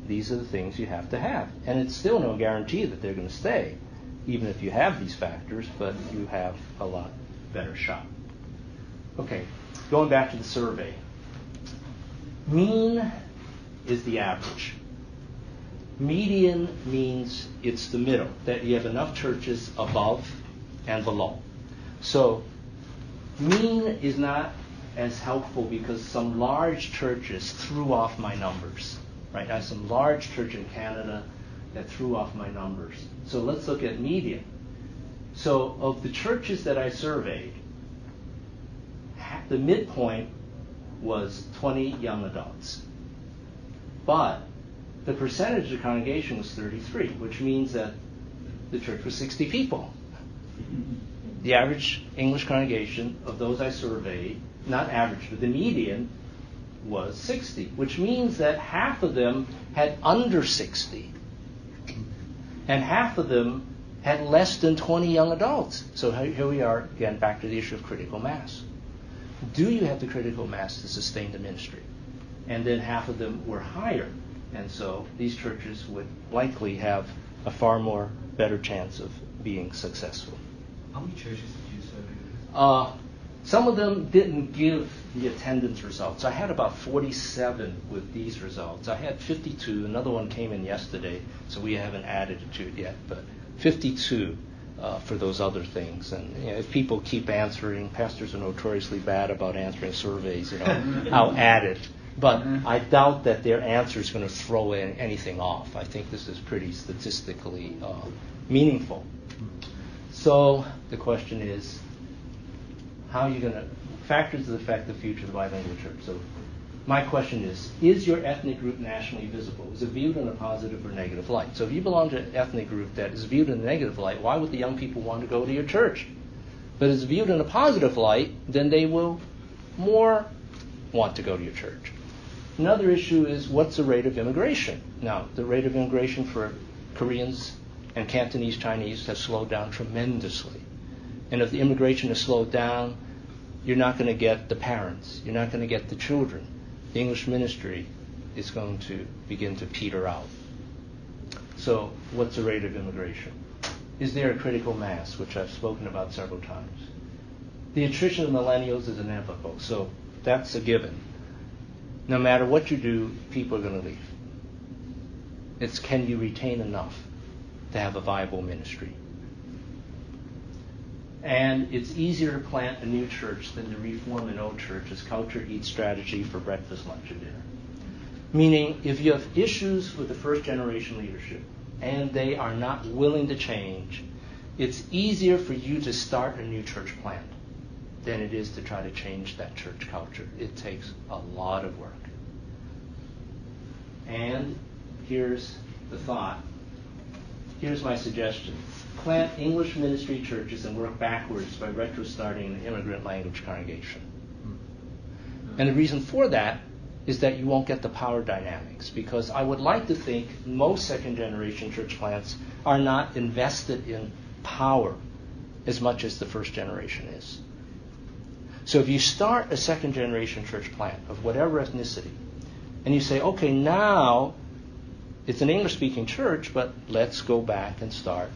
these are the things you have to have. And it's still no guarantee that they're going to stay, even if you have these factors, but you have a lot better shot. Okay, going back to the survey. Mean is the average. Median means it's the middle, that you have enough churches above and below. So mean is not as helpful because some large churches threw off my numbers. Right? I have some large church in Canada that threw off my numbers. So let's look at median. So of the churches that I surveyed, the midpoint was 20 young adults. But the percentage of the congregation was 33, which means that the church was 60 people. The average English congregation of those I surveyed, not average, but the median was 60, which means that half of them had under 60. And half of them had less than 20 young adults. So here we are, again, back to the issue of critical mass. Do you have the critical mass to sustain the ministry? And then half of them were higher. And so these churches would likely have a far more better chance of being successful. How many churches did you survey? Some of them didn't give the attendance results. I had about 47 with these results. I had 52. Another one came in yesterday, so we haven't added it to it yet, but 52 for those other things. And if people keep answering, pastors are notoriously bad about answering surveys, I'll add it. But I doubt that their answer is going to throw anything off. I think this is pretty statistically meaningful. So the question is, how are you going to factors that affect the future of the bilingual church? So my question is your ethnic group nationally visible? Is it viewed in a positive or negative light? So if you belong to an ethnic group that is viewed in a negative light, why would the young people want to go to your church? But if it's viewed in a positive light, then they will more want to go to your church. Another issue is, what's the rate of immigration? Now, the rate of immigration for Koreans and Cantonese Chinese has slowed down tremendously. And if the immigration has slowed down, you're not going to get the parents. You're not going to get the children. The English ministry is going to begin to peter out. So what's the rate of immigration? Is there a critical mass, which I've spoken about several times? The attrition of millennials is inevitable, so that's a given. No matter what you do, people are going to leave. It's, can you retain enough to have a viable ministry? And it's easier to plant a new church than to reform an old church as culture eats strategy for breakfast, lunch, and dinner. Meaning, if you have issues with the first generation leadership and they are not willing to change, it's easier for you to start a new church plant. than it is to try to change that church culture. It takes a lot of work. And here's the thought. Here's my suggestion. Plant English ministry churches and work backwards by retro-starting an immigrant language congregation. And the reason for that is that you won't get the power dynamics, because I would like to think most second-generation church plants are not invested in power as much as the first generation is. So if you start a second-generation church plant of whatever ethnicity, and you say, okay, now it's an English-speaking church, but let's go back and start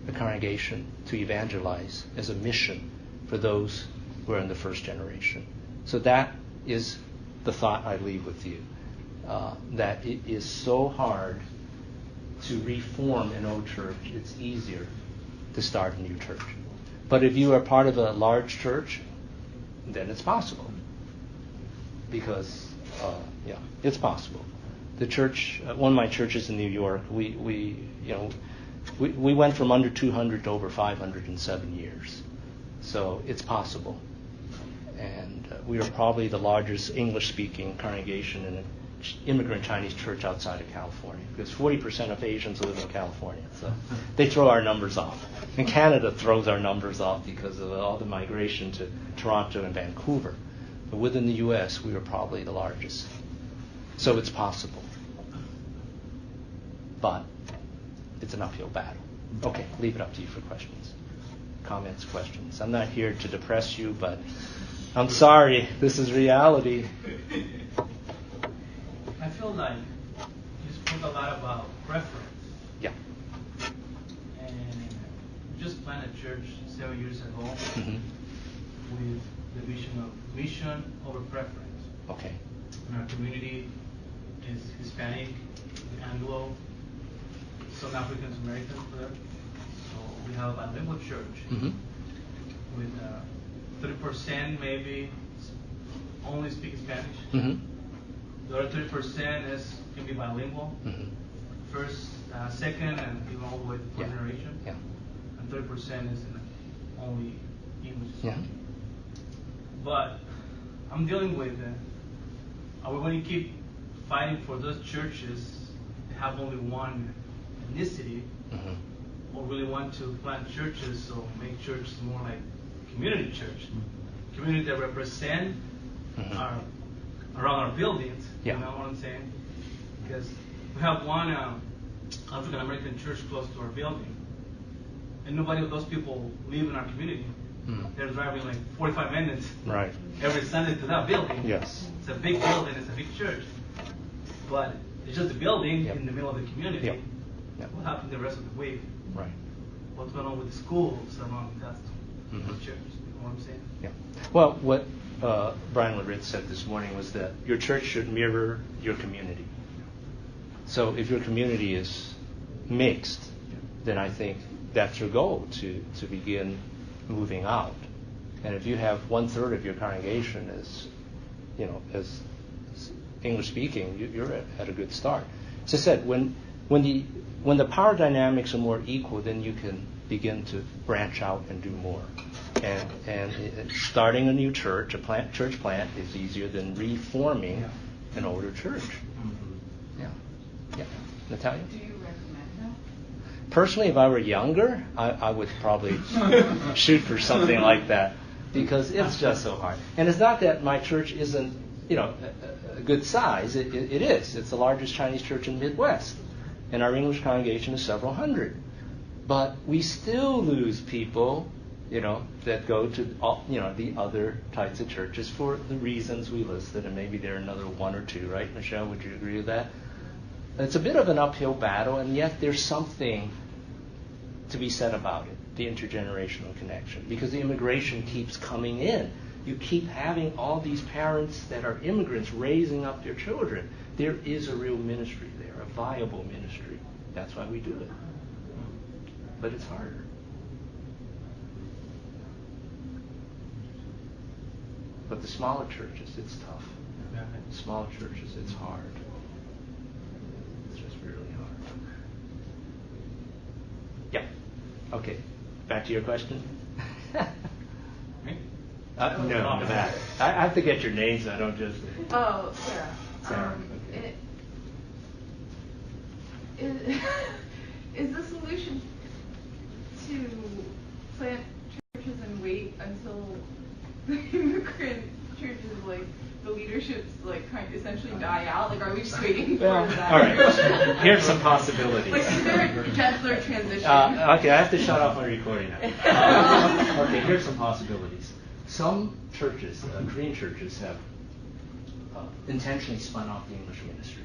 a congregation to evangelize as a mission for those who are in the first generation. So that is the thought I leave with you, that it is so hard to reform an old church. It's easier to start a new church. But if you are part of a large church, then it's possible. Because, it's possible. The church, one of my churches in New York, we went from under 200 to over 500 in 7 years. So it's possible. And we are probably the largest English-speaking congregation in an immigrant Chinese church outside of California, because 40% of Asians live in California. So they throw our numbers off. And Canada throws our numbers off because of all the migration to Toronto and Vancouver. But within the U.S., we are probably the largest. So it's possible. But it's an uphill battle. Okay, leave it up to you for questions. Comments, questions. I'm not here to depress you, but I'm sorry, this is reality. I feel like you spoke a lot about preference. Yeah. And we just planted a church 7 years ago with the vision of mission over preference. Okay. And our community is Hispanic, Anglo, some Africans Americans there. So we have a bilingual church with 30% maybe only speak Spanish. The other 30% can be bilingual, first, second, and even all the way to third generation. Yeah. And 30% is only English. Yeah. But I'm dealing with, are we going to keep fighting for those churches that have only one ethnicity, or really want to plant churches, so make churches more like community church, community that represent our around our buildings, you know what I'm saying? Because we have one African American church close to our building, and nobody of those people live in our community. They're driving like 45 minutes every Sunday to that building. Yes. It's a big building, it's a big church, but it's just a building in the middle of the community. What happened the rest of the week? Right. What's going on with the schools around that church? You know what I'm saying? Yeah. Well, what Brian Laritz said this morning was that your church should mirror your community. So if your community is mixed, then I think that's your goal, to begin moving out. And if you have 1/3 of your congregation as English speaking, you're at a good start. As I said, when the power dynamics are more equal, then you can begin to branch out and do more. And starting a new church, church plant, is easier than reforming an older church. Yeah. Natalia? Do you recommend that? Personally, if I were younger, I would probably shoot for something like that, because it's just so hard. And it's not that my church isn't, a good size. It is. It's the largest Chinese church in the Midwest, and our English congregation is several hundred. But we still lose people, that go to the other types of churches for the reasons we listed, and maybe there are another one or two, right, Michelle? Would you agree with that? It's a bit of an uphill battle, and yet there's something to be said about it, the intergenerational connection, because the immigration keeps coming in. You keep having all these parents that are immigrants raising up their children. There is a real ministry there, a viable ministry. That's why we do it. But it's harder. But the smaller churches, it's tough. Smaller churches, it's hard. It's just really hard. Yeah. Okay. Back to your question. Me? No, Nevada. I have to get your names. I don't just. Oh, Sarah. Sarah. Is the solution to plant churches and wait until the immigrant churches, like the leaderships, like kind of essentially die out? Like, are we just waiting for that? All right. Here's some possibilities. Like, is there a gentler transition? Okay, I have to shut off my recording now. Okay, here's some possibilities. Some churches, Korean churches, have intentionally spun off the English ministry.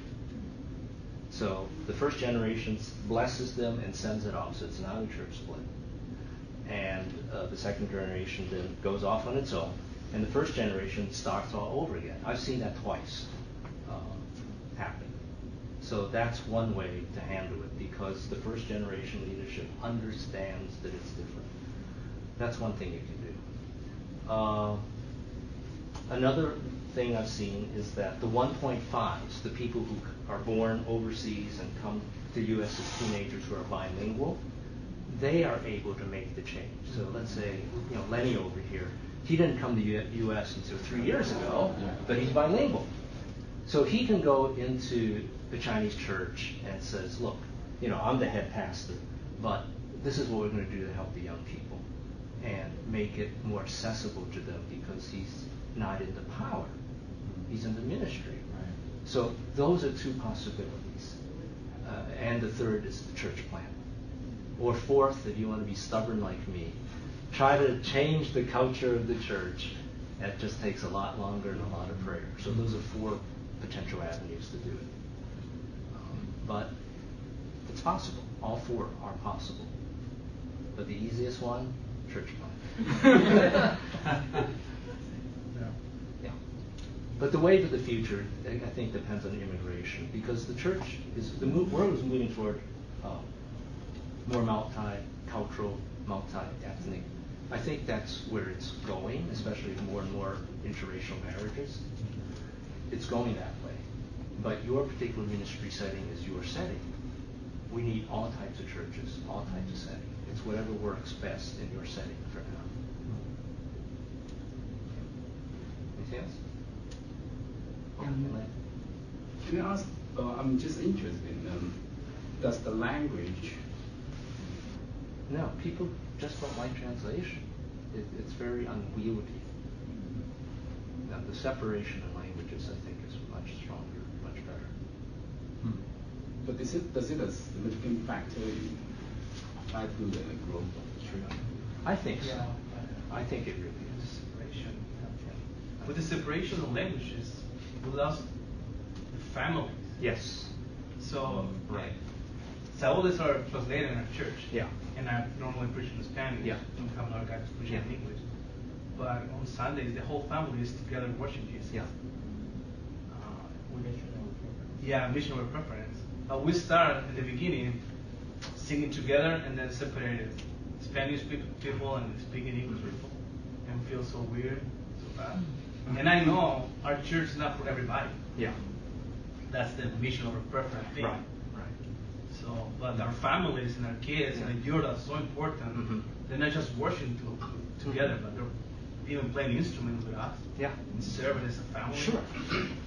So the first generation blesses them and sends it off, so it's not a church split. And the second generation then goes off on its own, and the first generation starts all over again. I've seen that twice happen. So that's one way to handle it, because the first generation leadership understands that it's different. That's one thing you can do. Another thing I've seen is that the 1.5s, the people who are born overseas and come to the U.S. as teenagers who are bilingual, they are able to make the change. So let's say, Lenny over here, he didn't come to the U.S. until 3 years ago, but he's bilingual. So he can go into the Chinese church and says, look, I'm the head pastor, but this is what we're going to do to help the young people and make it more accessible to them, because he's not in the power. He's in the ministry. Right. So those are two possibilities. And the third is the church plant. Or fourth, if you want to be stubborn like me, try to change the culture of the church. That just takes a lot longer and a lot of prayer. So those are four potential avenues to do it. But it's possible. All four are possible. But the easiest one, church plant. Yeah. But the wave of the future, I think, depends on immigration, because the church world is moving toward more multicultural, multi-ethnic. I think that's where it's going, especially more and more interracial marriages. It's going that way. But your particular ministry setting is your setting. We need all types of churches, all types of settings. It's whatever works best in your setting for now. Anything else? Can I ask, I'm just interested in, does the language... No, people just don't like translation. It's very unwieldy. Now, the separation of languages, I think, is much stronger, much better. But does it a significant factor in trying to do the growth of the church? I think so. Yeah. I think it really is. Separation. With the separation of languages, we lost the family. Yes. So, Right. So all these are translated in our church. Yeah. And I normally preach in Spanish. Yeah. And we have another guy who's preaching in English. But on Sundays, the whole family is together worshiping Jesus. Yeah. Missionary preference. But we start at the beginning singing together and then separated. Spanish people and speaking English people, and feel so weird, so bad. And I know our church is not for everybody. Yeah. That's the missionary preference thing. Right. So, but our families and our kids and the youth are so important. Mm-hmm. They're not just worshiping together, but they're even playing instruments with us. Yeah. And serving as a family. Sure.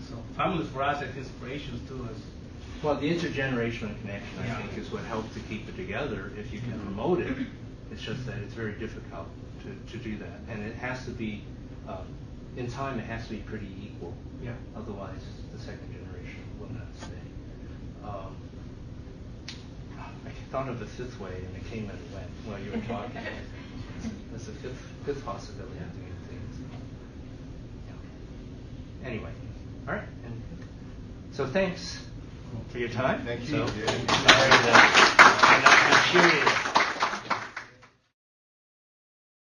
So families for us, I think, inspirations too. Well, the intergenerational connection, I Yeah. think, is what helps to keep it together. If you can promote it, it's just that it's very difficult to do that. And it has to be, in time, it has to be pretty equal. Yeah. Otherwise, the second generation will not stay. I thought of the fifth way, and it came and went while you were talking. There's a fifth possibility of doing things. Yeah. Anyway, all right. And so thanks for your time. Thank you. So, Yeah. sorry that